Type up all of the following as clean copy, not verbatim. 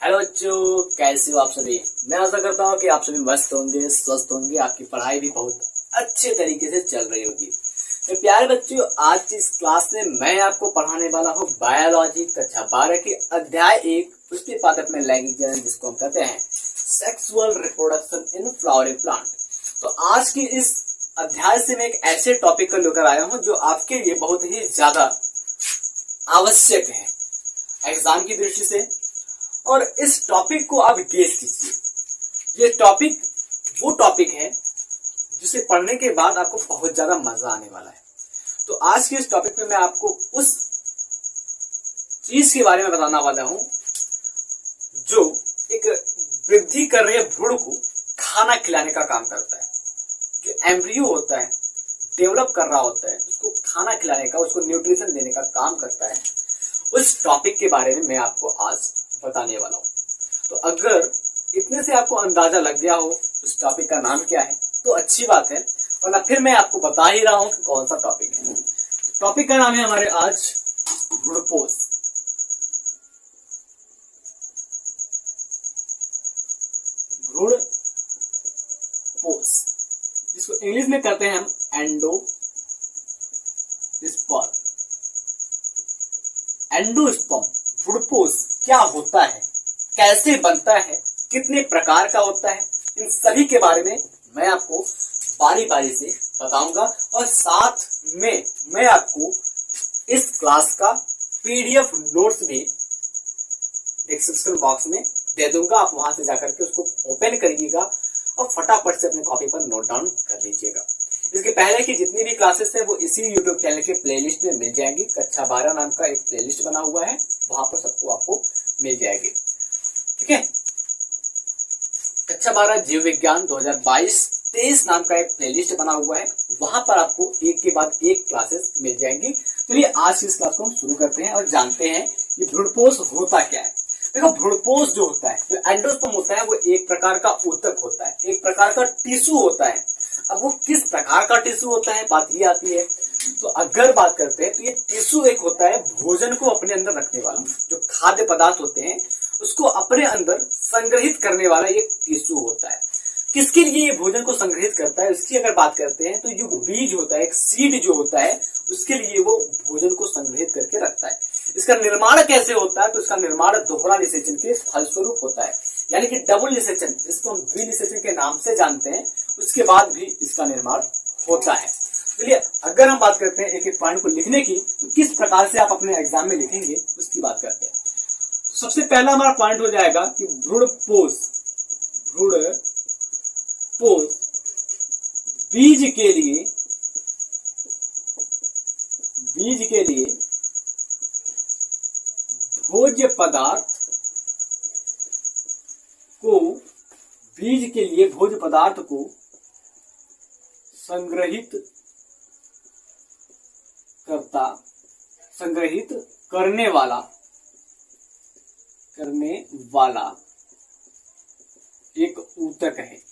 Hello बच्चों, कैसे हो आप सभी। मैं आशा करता हूँ कि आप सभी मस्त होंगे, स्वस्थ होंगे, आपकी पढ़ाई भी बहुत अच्छे तरीके से चल रही होगी। तो प्यारे बच्चों, आज की इस क्लास में मैं आपको पढ़ाने वाला हूँ बायोलॉजी कक्षा 12 के अध्याय 1 पुष्टि पादप में लैंगिक जनन, जिसको हम कहते हैं sexual reproduction in flowering plant. तो आज की इस अध्याय से मैं एक ऐसे टॉपिक को लेकर आया हूँ जो आपके लिए बहुत ही ज्यादा आवश्यक है एग्जाम की दृष्टि से। और इस टॉपिक को आप गेस कीजिए। ये टॉपिक वो टॉपिक है जिसे पढ़ने के बाद आपको बहुत ज्यादा मजा आने वाला है। तो आज के इस टॉपिक में मैं आपको उस चीज के बारे में बताना वाला हूं जो एक वृद्धि कर रहे भ्रूण को खाना खिलाने का काम करता है। जो एम्ब्रियो होता है, डेवलप कर रहा होता है, उसको खाना खिलाने का, उसको न्यूट्रिशन देने का काम करता है। उस टॉपिक के बारे में मैं आपको आज बताने वाला हूं। तो अगर इतने से आपको अंदाजा लग गया हो उस टॉपिक का नाम क्या है तो अच्छी बात है, वरना फिर मैं आपको बता ही रहा हूं कि कौन सा टॉपिक है। टॉपिक का नाम है हमारे आज भ्रूणपोष। भ्रूणपोष, जिसको इंग्लिश में करते हैं हम एंडोस्पर्म। एंडोस्पर्म, भ्रूणपोष क्या होता है, कैसे बनता है, कितने प्रकार का होता है, इन सभी के बारे में मैं आपको बारी बारी से बताऊंगा। और साथ में मैं आपको इस क्लास का पीडीएफ नोट्स भी डिस्क्रिप्शन बॉक्स में दे दूंगा। आप वहां से जाकर के उसको ओपन करिएगा और फटाफट से अपने कॉपी पर नोट डाउन कर लीजिएगा। इसके पहले की जितनी भी क्लासेस है वो इसी यूट्यूब चैनल के प्लेलिस्ट में मिल जाएंगी। कक्षा 12 नाम का एक प्लेलिस्ट बना हुआ है, वहां पर सबको आपको मिल जाएगी। ठीक है, कक्षा 12 जीव विज्ञान 2022-23 नाम का एक प्लेलिस्ट बना हुआ है, वहां पर आपको एक के बाद एक क्लासेस मिल जाएंगी। चलिए आज इस क्लास को हम शुरू करते हैं और जानते हैं कि भ्रूणपोष होता क्या है। देखो, भ्रूणपोष जो होता है, जो एंडोस्पर्म होता है, वो एक प्रकार का ऊतक होता है, एक प्रकार का टिश्यू होता है। अब वो किस प्रकार का टिश्यू होता है, बात ये आती है। तो अगर बात करते हैं तो ये टिश्यू एक होता है भोजन को अपने अंदर रखने वाला, जो खाद्य पदार्थ होते हैं उसको अपने अंदर संग्रहित करने वाला ये टिश्यू होता है। किसके लिए ये भोजन को संग्रहित करता है, इसकी अगर बात करते हैं तो जो बीज होता है, एक सीड जो होता है, उसके लिए वो भोजन को संग्रहित करके रखता है। इसका निर्माण कैसे होता है, तो इसका निर्माण दोहरा निषेचन के फलस्वरूप होता है, यानी कि डबल निषेचन, इसको हम द्विनिषेचन के नाम से जानते हैं। उसके बाद भी इसका निर्माण होता है। चलिए अगर हम बात करते हैं एक एक पॉइंट को लिखने की, तो किस प्रकार से आप अपने एग्जाम में लिखेंगे उसकी बात करते हैं। तो सबसे पहला हमारा पॉइंट हो जाएगा कि भ्रूणपोष बीज के लिए भोज्य पदार्थ को संग्रहित करने वाला एक ऊतक है,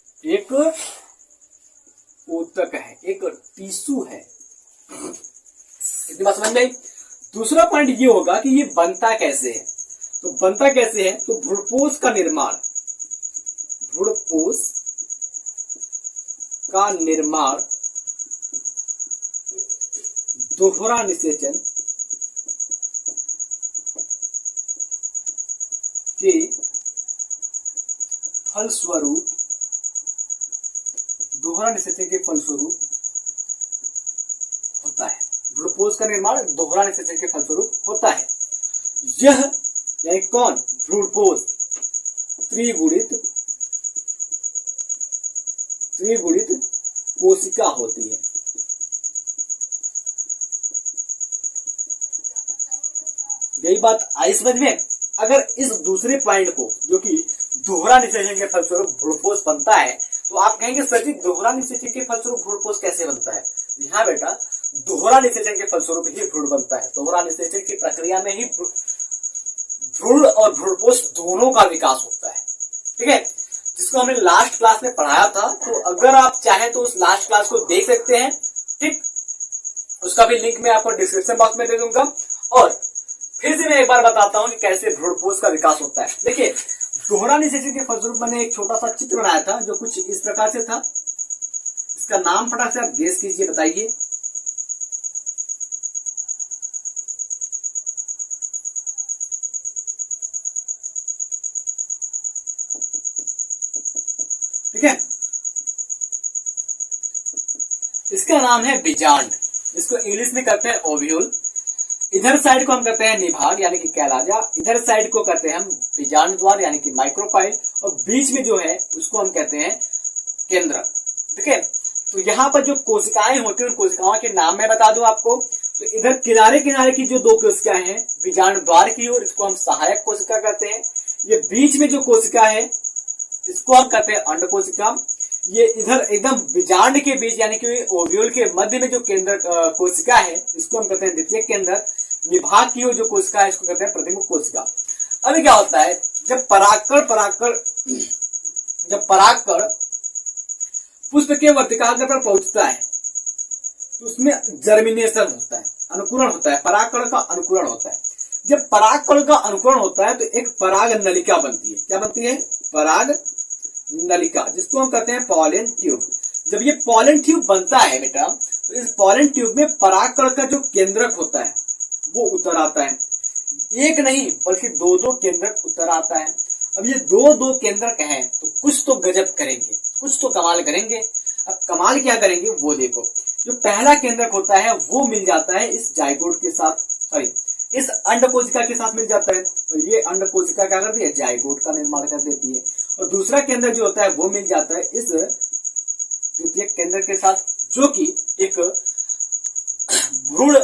एक टिश्यू है। इतनी बात समझ में आई। दूसरा पॉइंट ये होगा कि ये बनता कैसे है। तो बनता कैसे है, तो भ्रूणपोष का निर्माण दोहरा निषेचन के फलस्वरूप होता है। भ्रूणपोष का निर्माण दोहरा निषेचन के फलस्वरूप होता है। यह यानी कौन, भ्रूणपोष त्रिगुणित कोशिका होती है। यही बात आई समझ में। अगर इस दूसरे पॉइंट को, जो कि दोहरा निषेचन के फलस्वरूप भ्रूणपोष बनता है, तो आप कहेंगे सर जी दोहरा निषेचन के फलस्वरूप भ्रूणपोष कैसे बनता है। हाँ बेटा, दोहरा निषेचन के फलस्वरूप ही भ्रूण बनता है। दोहरा निषेचन की प्रक्रिया में ही भ्रूण और भ्रूणपोष दोनों का विकास होता है। ठीक है, जिसको हमने लास्ट क्लास में पढ़ाया था। तो अगर आप चाहें तो उस लास्ट क्लास को देख सकते हैं। ठीक, उसका भी लिंक मैं आपको डिस्क्रिप्शन बॉक्स में दे दूंगा। और फिर से मैं एक बार बताता हूं कि कैसे भ्रूणपोष का विकास होता है। देखिए, दोहरा निषेचन के फलस्वरूप मैंने एक छोटा सा चित्र बनाया था जो कुछ इस प्रकार से था। इसका नाम फटाक से आप गेस कीजिए, बताइए। ठीक है, इसका नाम है बीजांड, इसको इंग्लिश में करते हैं ओव्यूल। इधर साइड को हम करते हैं निभाग यानी कि कैलाजा, इधर साइड को करते हैं हम बीजांड द्वार यानी कि माइक्रोपाइल, और बीच में जो है उसको हम कहते हैं केंद्रक। ठीक है, तो यहाँ पर जो कोशिकाएं होती है उन कोशिकाओं के नाम मैं बता दूं आपको। तो इधर किनारे किनारे की जो 2 कोशिकाएं हैं बीजांड द्वार की ओर, इसको हम सहायक कोशिका कहते हैं। ये बीच में जो कोशिका है इसको हम कहते हैं अंड कोशिका। ये इधर एकदम बीजांड के बीच यानी कि ओव्यूल के मध्य में जो केंद्र कोशिका है इसको हम कहते हैं द्वितीयक केंद्रक। निभाग की ओर जो कोशिका है इसको कहते हैं प्रतिमुख कोशिका। अभी क्या होता है, जब परागकण पुष्प के वर्तिकाग्र पर पहुंचता है तो उसमें जर्मिनेशन होता है, अनुकूरण होता है, परागकण का अनुकूरण होता है। जब परागकण का अनुकूरण होता है तो एक पराग नलिका बनती है। क्या बनती है? पराग नलिका, जिसको हम कहते हैं पॉलन ट्यूब। जब ये पॉलन ट्यूब बनता है बेटा, तो इस पॉलन ट्यूब में परागकण का जो केंद्रक होता है वो उतर आता है। एक नहीं बल्कि 2 केंद्रक उतर आता है। अब ये 2 केंद्रक हैं तो कुछ तो गजब करेंगे, कुछ तो कमाल करेंगे। अब कमाल क्या करेंगे वो देखो। जो पहला केंद्रक होता है वो मिल जाता है इस जाइगोट के साथ, सॉरी इस अंड कोशिका के साथ मिल जाता है, और ये अंड कोशिका क्या करती है? जाइगोट का निर्माण कर देती है। और दूसरा केंद्र जो होता है वो मिल जाता है इस द्वितीयक केंद्र के साथ, जो कि एक भ्रूण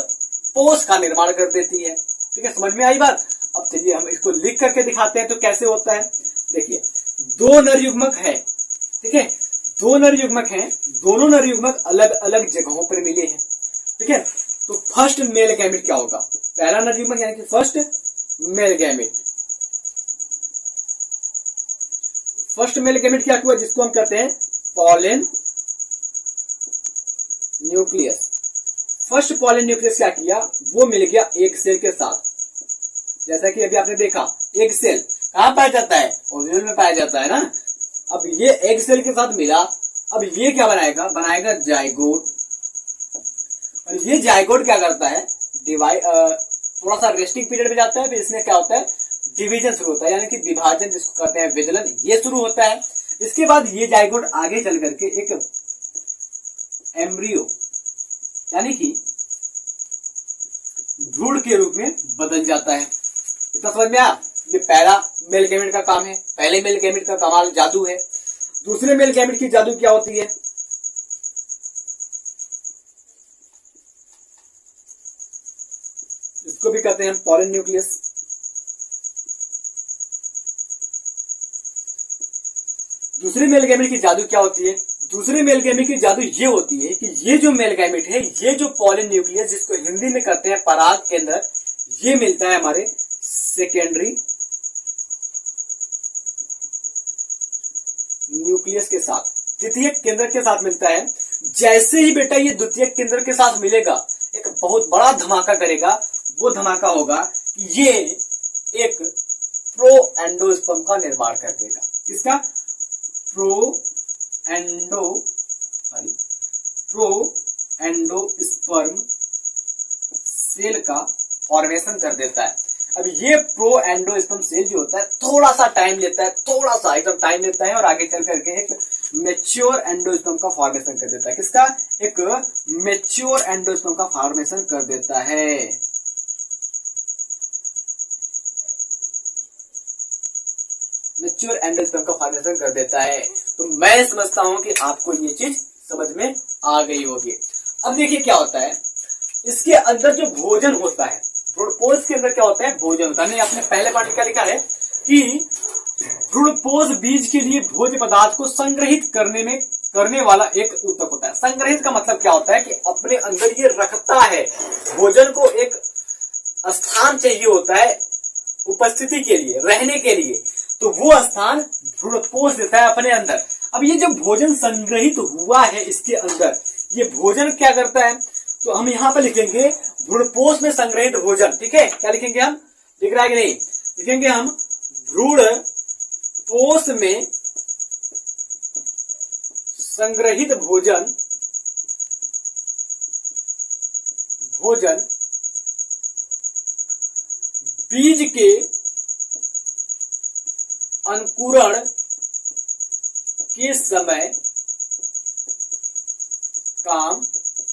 पोष का निर्माण कर देती है। ठीक है, समझ में आई बात? अब चलिए हम इसको लिख करके दिखाते हैं तो कैसे होता है। देखिए 2 नर युग्मक है, ठीक है, 2 नर युग्मक हैं, दोनों नर युग्मक अलग अलग जगहों पर मिले हैं। ठीक है, तो फर्स्ट मेल गैमेट क्या होगा? पहला नर युग्मक यानी कि first male gamete. First male gamete क्या हुआ? जिसको हम कहते हैं pollen nucleus. First pollen nucleus क्या किया? वो मिल गया एक सेल के साथ। जैसा कि अभी आपने देखा, एक सेल कहां पाया जाता है? ओव्यूल में पाया जाता है ना। अब ये एक सेल के साथ मिला, अब ये क्या बनाएगा? बनाएगा जाइगोट। और ये जाइगोट क्या करता है? थोड़ा सा रेस्टिंग पीरियड में जाता है, फिर इसमें क्या होता है? डिवीजन शुरू होता है, यानी कि विभाजन, जिसको कहते हैं विदलन, ये शुरू होता है। इसके बाद ये जाइगोट आगे चल करके एक एम्ब्रियो यानी कि भ्रूण के रूप में बदल जाता है। इतना समझ में आया? ये पहला मेल गैमेट का काम है, पहले मेल गैमेट का कमाल जादू है। दूसरे मेल गैमेट की जादू क्या होती है? इसको भी कहते हैं पॉलन न्यूक्लियस। दूसरे मेल गैमेट की जादू क्या होती है? दूसरे मेल गैमेट की जादू ये होती है कि ये जो मेल गैमेट है, ये जो पॉलन न्यूक्लियस, जिसको हिंदी में कहते हैं पराग केंद्र, ये मिलता है हमारे सेकेंडरी न्यूक्लियस के साथ, द्वितीयक केंद्र के साथ मिलता है। जैसे ही बेटा ये द्वितीयक केंद्र के साथ मिलेगा, एक बहुत बड़ा धमाका करेगा। वो धमाका होगा कि ये एक प्रो एंडोस्पर्म का निर्माण कर देगा। किसका? प्रो एंडोस्पर्म सेल का फॉर्मेशन कर देता है। अब ये प्रो एंडोस्पर्म सेल जो होता है थोड़ा सा टाइम लेता है, थोड़ा सा एकदम टाइम लेता है, और आगे चल करके एक मैच्योर एंडोस्पर्म का फॉर्मेशन कर देता है। किसका? एक मैच्योर एंडोस्पर्म का फॉर्मेशन कर देता है। मैच्योर एंडोस्पर्म का फॉर्मेशन कर देता है। तो मैं समझता हूं कि आपको ये चीज समझ में आ गई होगी। अब देखिए क्या होता है, इसके अंदर जो भोजन होता है, भ्रूणपोष के अंदर क्या होता है? भोजन होता है। नहीं, आपने पहले पार्ट में क्या लिखा है कि भ्रूणपोष बीज के लिए भोज्य पदार्थ को संग्रहित करने वाला एक ऊतक होता है। संग्रहित का मतलब क्या होता है? कि अपने अंदर ये रखता है भोजन को, एक स्थान चाहिए होता है उपस्थिति के लिए, रहने के लिए, तो वो स्थान भ्रूणपोष देता है अपने अंदर। अब ये जो भोजन संग्रहित हुआ है इसके अंदर, ये भोजन क्या करता है? तो हम यहाँ पर लिखेंगे भ्रूणपोष में संग्रहित भोजन। ठीक है, क्या लिखेंगे हम? लिख रहा है कि नहीं? लिखेंगे हम भ्रूणपोष कोश में संग्रहित भोजन बीज के अंकुरण के समय काम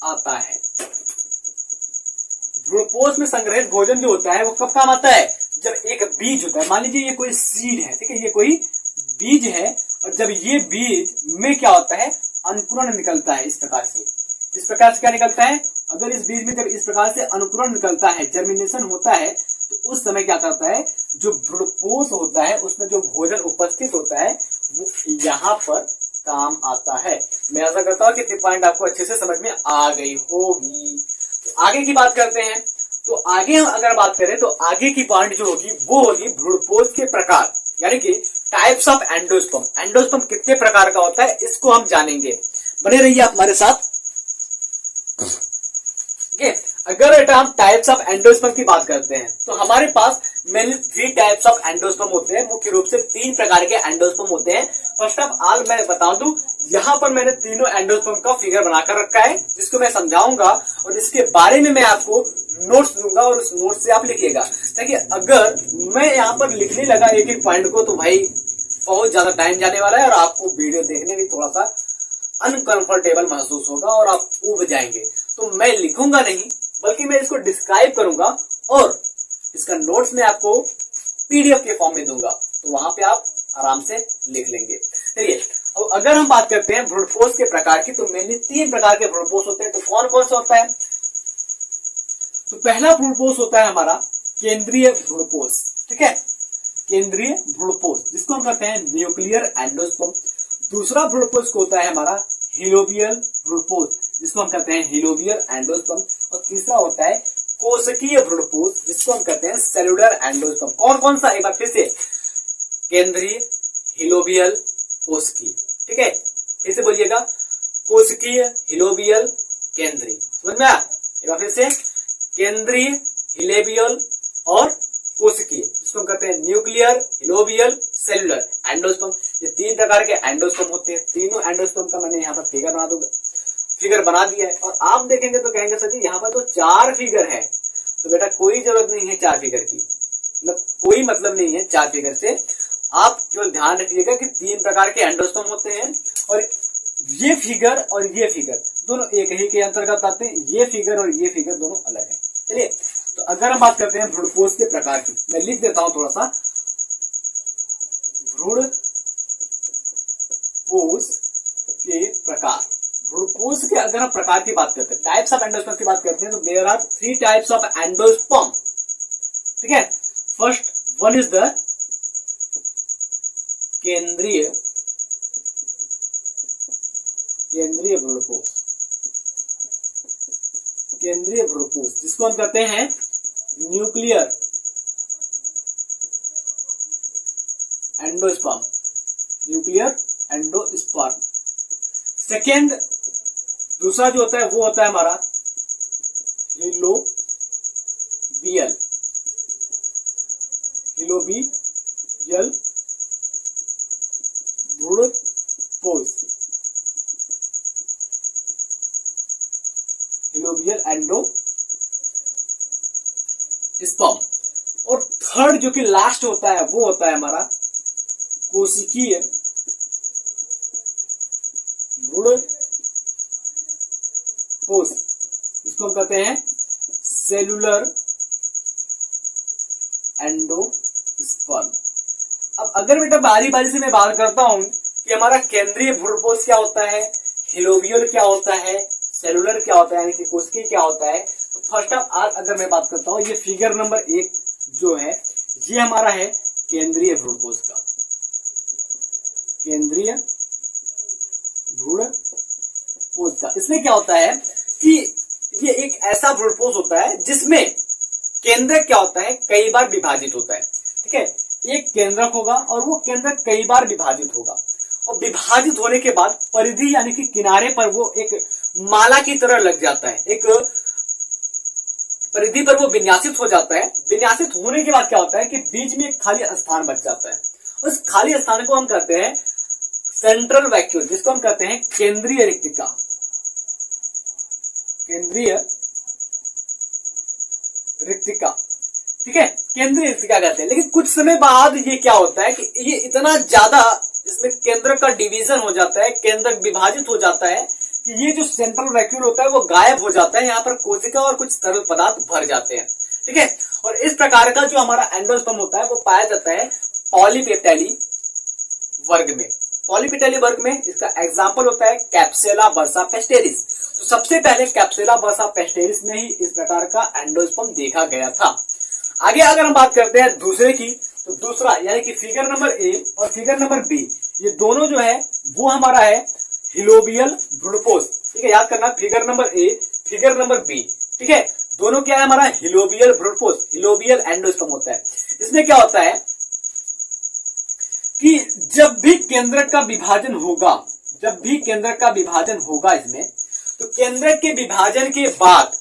आता है। भ्रूणपोष में संग्रहित भोजन जो होता है वो कब काम आता है? जब एक बीज होता है, मान लीजिए ये कोई सीड है, ठीक है, ये कोई बीज है, और जब ये बीज में क्या होता है, अंकुरण निकलता है। इस प्रकार से क्या निकलता है? अगर इस बीज में जब इस प्रकार से अंकुरण निकलता है, जर्मिनेशन होता है, तो उस समय क्या करता है, जो भ्रूणपोष होता है उसमें जो भोजन उपस्थित होता है वो यहाँ पर काम आता है। मैं आशा करता हूँ कि ये पॉइंट आपको अच्छे से समझ में आ गई होगी। तो आगे की बात करते हैं। तो आगे हम अगर बात करें तो आगे की पॉइंट जो होगी वो होगी भ्रूणपोष के प्रकार, यानी कि टाइप्स ऑफ एंडोस्पर्म। एंडोस्पर्म कितने प्रकार का होता है इसको हम जानेंगे। बने रहिए आप हमारे साथ। अगर बेटा हम टाइप्स ऑफ एंडोस्पर्म की बात करते हैं तो हमारे पास मेनली 3 टाइप्स ऑफ एंडोस्पर्म होते हैं। मुख्य रूप से 3 प्रकार के एंडोस्पर्म होते हैं। फर्स्ट ऑफ ऑल मैं बता दूं, यहाँ पर मैंने तीनों एंडोस्पर्म का फिगर बनाकर रखा है, जिसको मैं समझाऊंगा और इसके बारे में मैं आपको नोट्स दूंगा और उस नोट से आप लिखिएगा, ताकि अगर मैं यहाँ पर लिखने लगा एक एक पॉइंट को तो भाई बहुत ज्यादा टाइम जाने वाला है और आपको वीडियो देखने में थोड़ा सा अनकंफर्टेबल महसूस होगा और आप ऊब जाएंगे। तो मैं लिखूंगा नहीं बल्कि मैं इसको डिस्क्राइब करूंगा और इसका नोट्स में आपको पीडीएफ के फॉर्म में दूंगा, तो वहां पे आप आराम से लिख लेंगे। चलिए, अब अगर हम बात करते हैं भ्रूणपोष के प्रकार की, तो मेनली 3 प्रकार के भ्रूणपोष होते हैं। तो कौन कौन सा होता है? तो पहला भ्रूणपोष होता है हमारा केंद्रीय भ्रूणपोष, ठीक है, केंद्रीय भ्रूणपोष, जिसको हम कहते हैं न्यूक्लियर एंडोस्पर्म। दूसरा भ्रूणपोष होता है हमारा हिलोबियल भ्रूणपोष, जिसको हम कहते हैं हिलोबियल एंडोस्पर्म। और तीसरा होता है कोशिकीय भ्रूणपोष, जिसको हम कहते हैं सेलुलर एंडोस्पर्म। कौन कौन सा? एक बार फिर से, केंद्रीय, हिलोबियल, कोशिकीय, ठीक है, फिर से बोलिएगा, कोशिकीय, हिलोबियल, केंद्रीय। समझ में आया? एक बार फिर से, केंद्रीय, हिलोबियल और कोशिकीय, जिसको हम कहते हैं न्यूक्लियर, हिलोबियल, सेलुलर एंडोस्पर्म। ये 3 प्रकार के एंडोस्पर्म होते हैं। तीनों एंडोस्पर्म का मैंने यहाँ पर फिगर बना दिया है। और आप देखेंगे तो कहेंगे सर जी यहाँ पर तो 4 फिगर है। तो बेटा कोई जरूरत नहीं है 4 फिगर की, मतलब कोई मतलब नहीं है 4 फिगर से। आप केवल ध्यान रखिएगा कि 3 प्रकार के एंडोस्पर्म होते हैं और ये फिगर और ये फिगर दोनों एक ही के अंतर्गत आते हैं। ये फिगर और ये फिगर दोनों अलग है। चलिए, तो अगर हम बात करते हैं भ्रूणपोष के प्रकार की, मैं लिख देता हूं थोड़ा सा, भ्रूणपोष के प्रकार। भ्रूणपोष के अगर हम प्रकार की बात करते हैं, टाइप्स ऑफ एंडोस्पर्म की बात करते हैं, तो there are 3 types of endosperm, ठीक है। फर्स्ट वन इज द केंद्रीय भ्रूणपोष, केंद्रीय भ्रूणपोष, जिसको हम कहते हैं nuclear endosperm, nuclear endosperm. Second, दूसरा जो होता है वो होता है हमारा हिलोबियल भ्रूणपोष, हिलोबियल एंडोस्पर्म। और थर्ड जो कि लास्ट होता है वो होता है हमारा कोशिकीय भ्रूणपोष, इसको हम कहते हैं सेलुलर एंडोस्पर्म। अब अगर बेटा बारी बारी से मैं बात करता हूं कि हमारा केंद्रीय भ्रूणपोष क्या होता है, हिलोबियल क्या होता है, सेलुलर क्या होता है, यानी कि कोशिकीय क्या होता है, तो फर्स्ट ऑफ ऑल अगर मैं बात करता हूं, ये फिगर नंबर 1 जो है ये हमारा है केंद्रीय भ्रूणपोष का, केंद्रीय भ्रूणपोष का। इसमें क्या होता है कि ये एक ऐसा भ्रूणपोष होता है जिसमें केंद्रक क्या होता है, कई बार विभाजित होता है, ठीक है। एक केंद्रक होगा और वो केंद्रक कई बार विभाजित होगा, और विभाजित होने के बाद परिधि यानी कि किनारे पर वो एक माला की तरह लग जाता है, एक परिधि पर वो विन्यासित हो जाता है। विन्यासित होने के बाद क्या होता है कि बीच में एक खाली स्थान बच जाता है, उस खाली स्थान को हम कहते हैं सेंट्रल वैक्यूल, जिसको हम कहते हैं केंद्रीय रिक्तिका। केंद्रीय रिक्तिका, ठीक है, केंद्रीय रिक्तिका कहते हैं। लेकिन कुछ समय बाद ये क्या होता है कि ये इतना ज्यादा इसमें केंद्र का डिवीजन हो जाता है, केंद्र विभाजित हो जाता है कि ये जो सेंट्रल वैक्यूल होता है वो गायब हो जाता है। यहाँ पर कोशिका और कुछ तरल पदार्थ भर जाते हैं, ठीक है। और इस प्रकार का जो हमारा एंडोस्पर्म होता है वो पाया जाता है पॉलीपेप्टाइली वर्ग में। पॉलीपेप्टाइली वर्ग में इसका एग्जाम्पल होता है कैप्सुला बर्सा पेस्टेरिस। तो सबसे पहले कैप्सुला बर्सा पेस्टेरिस में ही इस प्रकार का एंडोस्पर्म देखा गया था। आगे अगर हम बात करते हैं दूसरे की, तो दूसरा यानी कि फिगर नंबर ए और फिगर नंबर बी, ये दोनों जो है वो हमारा है हिलोबियल भ्रूणपोष, ठीक है। याद करना, figure number A, figure number B, ठीक है, दोनों क्या है हमारा हिलोबियल भ्रूणपोष, हिलोबियल एंडोस्पर्म होता है। इसमें क्या होता है कि जब भी केंद्रक का विभाजन होगा, जब भी केंद्रक का विभाजन होगा इसमें, तो केंद्रक के विभाजन के बाद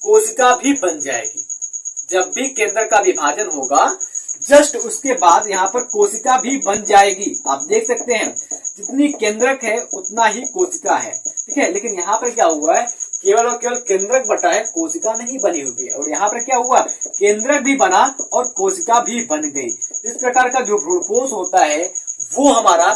कोशिका भी बन जाएगी। जब भी केंद्र का विभाजन होगा जस्ट उसके बाद यहाँ पर कोशिका भी बन जाएगी। आप देख सकते हैं जितनी केंद्रक है उतना ही कोशिका है, ठीक है। लेकिन यहाँ पर क्या हुआ है, केवल और केवल केंद्रक बटा है, कोशिका नहीं बनी हुई है। और यहाँ पर क्या हुआ, केंद्रक भी बना और कोशिका भी बन गई। इस प्रकार का जो भ्रूणपोष होता है वो हमारा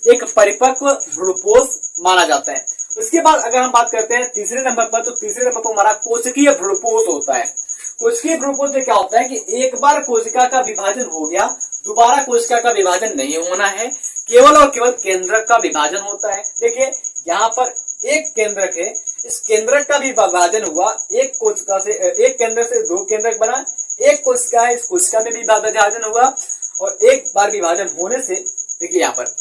एक परिपक्व भ्रूणपोष माना जाता है। उसके बाद अगर हम बात करते हैं तीसरे नंबर पर, तो तीसरे नंबर पर हमारा कोशिकीय भ्रूणपोष होता है। कोशिकीय भ्रूणपोष में क्या होता है कि एक बार कोशिका का विभाजन हो गया, दोबारा कोशिका का विभाजन नहीं होना है, केवल और केवल केंद्रक का विभाजन होता है। देखिए यहाँ पर एक केंद्रक है, इस केंद्रक का भी विभाजन हुआ, एक कोशिका से, एक केंद्र से दो केंद्रक बना, एक कोशिका है, इस कोशिका में भी विभाजन हुआ। और एक बार विभाजन होने से, देखिए यहाँ पर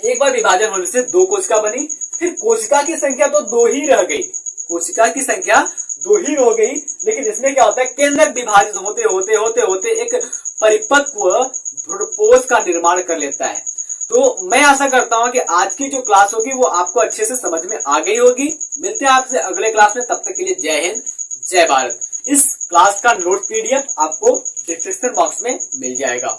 एक बार विभाजन होने से दो कोशिका बनी, फिर कोशिका की संख्या तो दो ही रह गई, कोशिका की संख्या दो ही हो गई। लेकिन इसमें क्या होता है, केंद्रक विभाजित होते होते होते होते एक परिपक्व भ्रूणपोष का निर्माण कर लेता है। तो मैं आशा करता हूं कि आज की जो क्लास होगी वो आपको अच्छे से समझ में आ गई होगी। मिलते हैं आपसे अगले क्लास में, तब तक के लिए जय हिंद, जय भारत। इस क्लास का नोट PDF आपको डिस्क्रिप्शन बॉक्स में मिल जाएगा।